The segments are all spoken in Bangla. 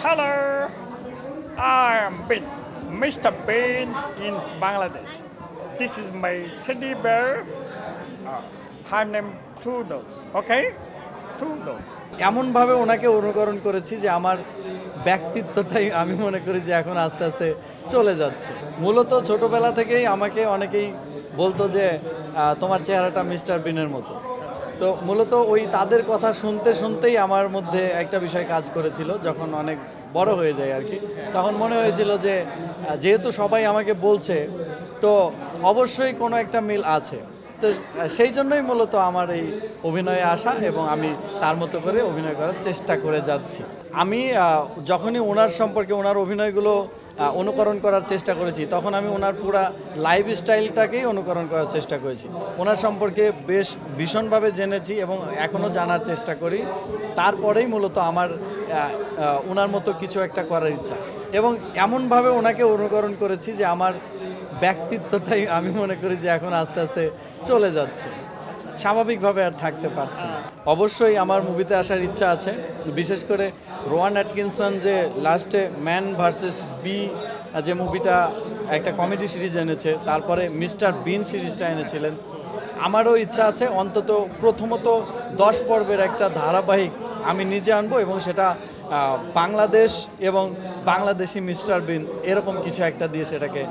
Hello, I am Bean, Mr. Bean in Bangladesh. This is my teddy bear. Her name Toodles. Okay? Toodles. এমনভাবে ওনাকে অনুকরণ করেছি যে আমার ব্যক্তিত্বটাই আমি মনে করি যে এখন আস্তে আস্তে চলে যাচ্ছে। মূলত ছোটবেলা থেকেই আমাকে অনেকেই বলতো যে তোমার চেহারাটা মিস্টার বিনের মতো। তো মূলত ওই তাদের কথা শুনতে শুনতেই আমার মধ্যে একটা বিষয় কাজ করেছিল, যখন অনেক বড় হয়ে যায় আর কি। তখন মনে হয়েছিল যে যেহেতু সবাই আমাকে বলছে, তো অবশ্যই কোনো একটা মিল আছে। তো সেই জন্যই মূলত আমার এই অভিনয়ে আসা, এবং আমি তার মতো করে অভিনয় করার চেষ্টা করে যাচ্ছি। আমি যখনই ওনার সম্পর্কে ওনার অভিনয়গুলো অনুকরণ করার চেষ্টা করেছি, তখন আমি ওনার পুরা লাইফ স্টাইলটাকেই অনুকরণ করার চেষ্টা করেছি। ওনার সম্পর্কে বেশ ভীষণভাবে জেনেছি এবং এখনও জানার চেষ্টা করি। তারপরেই মূলত আমার ওনার মতো কিছু একটা করার ইচ্ছা, এবং এমনভাবে ওনাকে অনুকরণ করেছি যে আমার ব্যক্তিত্বটাই আমি মনে করি যে এখন আস্তে আস্তে চলে যাচ্ছে, স্বাভাবিকভাবে আর থাকতে পারছি না। অবশ্যই আমার মুভিতে আসার ইচ্ছা আছে, বিশেষ করে রোয়ান অ্যাটকিনসন যে লাস্টে ম্যান ভার্সেস বি যে মুভিটা একটা কমেডি সিরিজ এনেছে, তারপরে মিস্টার বিন সিরিজটা এনেছিলেন। আমারও ইচ্ছা আছে অন্তত প্রথমত 10 পর্বের একটা ধারাবাহিক আমি নিজে আনবো, এবং সেটা বাংলাদেশ এবং বাংলাদেশি মিস্টার বিন এরকম কিছু একটা দিয়ে সেটাকে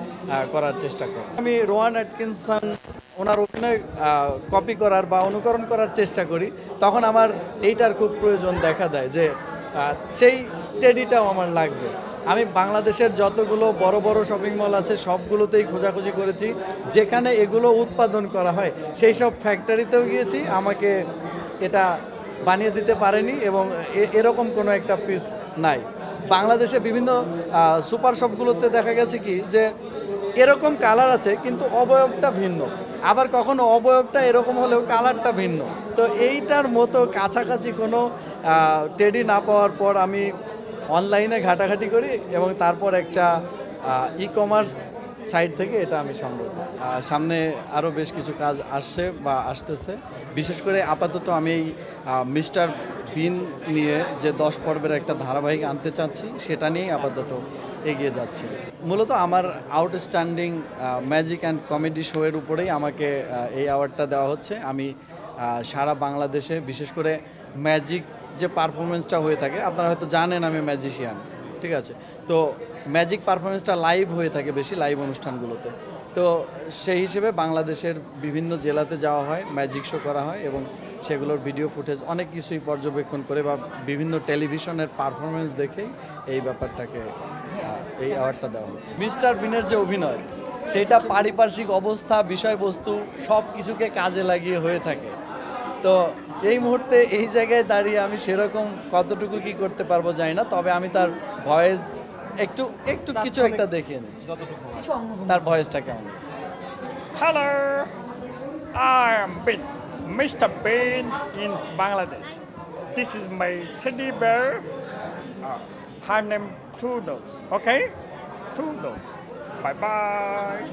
করার চেষ্টা করি। আমি রোয়ান অ্যাটকিনসন ওনার অভিনয় কপি করার বা অনুকরণ করার চেষ্টা করি, তখন আমার এইটার খুব প্রয়োজন দেখা দেয় যে সেই টেডিটাও আমার লাগবে। আমি বাংলাদেশের যতগুলো বড় বড় শপিং মল আছে সবগুলোতেই খোঁজাখুঁজি করেছি, যেখানে এগুলো উৎপাদন করা হয় সেই সব ফ্যাক্টরিতেও গিয়েছি, আমাকে এটা বানিয়ে দিতে পারেনি, এবং এরকম কোনো একটা পিস নাই। বাংলাদেশে বিভিন্ন সুপার শপগুলোতে দেখা গেছে কি যে এরকম কালার আছে কিন্তু অবয়বটা ভিন্ন, আবার কখনো অবয়বটা এরকম হলেও কালারটা ভিন্ন। তো এইটার মতো কাছাকাছি কোনো টেডি না পাওয়ার পর আমি অনলাইনে ঘাটাঘাটি করি, এবং তারপর একটা ই কমার্স সাইট থেকে এটা আমি সংগ্রহ করি। সামনে আরও বেশ কিছু কাজ আসছে বা আসতেছে। বিশেষ করে আপাতত আমি এই মিস্টার বিন নিয়ে যে 10 পর্বের একটা ধারাবাহিক আনতে চাচ্ছি, সেটা নিয়েই আপাতত এগিয়ে যাচ্ছি। মূলত আমার আউটস্ট্যান্ডিং ম্যাজিক অ্যান্ড কমেডি শোয়ের উপরেই আমাকে এই অ্যাওয়ার্ডটা দেওয়া হচ্ছে। আমি সারা বাংলাদেশে বিশেষ করে ম্যাজিক যে পারফরমেন্সটা হয়ে থাকে, আপনারা হয়তো জানেন আমি ম্যাজিশিয়ান, ঠিক আছে? তো ম্যাজিক পারফরমেন্সটা লাইভ হয়ে থাকে বেশি, লাইভ অনুষ্ঠানগুলোতে। তো সেই হিসেবে বাংলাদেশের বিভিন্ন জেলাতে যাওয়া হয়, ম্যাজিক শো করা হয়, এবং সেগুলোর ভিডিও ফুটেজ অনেক কিছুই পর্যবেক্ষণ করে বা বিভিন্ন টেলিভিশনের পারফরমেন্স দেখেই এই ব্যাপারটাকে এই অ্যাওয়ার্ডটা দেওয়া হচ্ছে। মিস্টার বিনের যে অভিনয়, সেইটা পারিপার্শ্বিক অবস্থা, বিষয়বস্তু সব কিছুকে কাজে লাগিয়ে হয়ে থাকে। তো এই মুহূর্তে এই জায়গায় দাঁড়িয়ে আমি সেরকম কতটুকু কি করতে পারবো জানি না, তবে আমি তার ভয়েস একটু একটু কিছু একটা দেখিয়ে নিচ্ছি, তার ভয়েসটা কেমন। Hello, I am Bean, Mr. Bean in Bangladesh. This is my teddy bear. Her name Toodles. Okay? Toodles. Bye bye.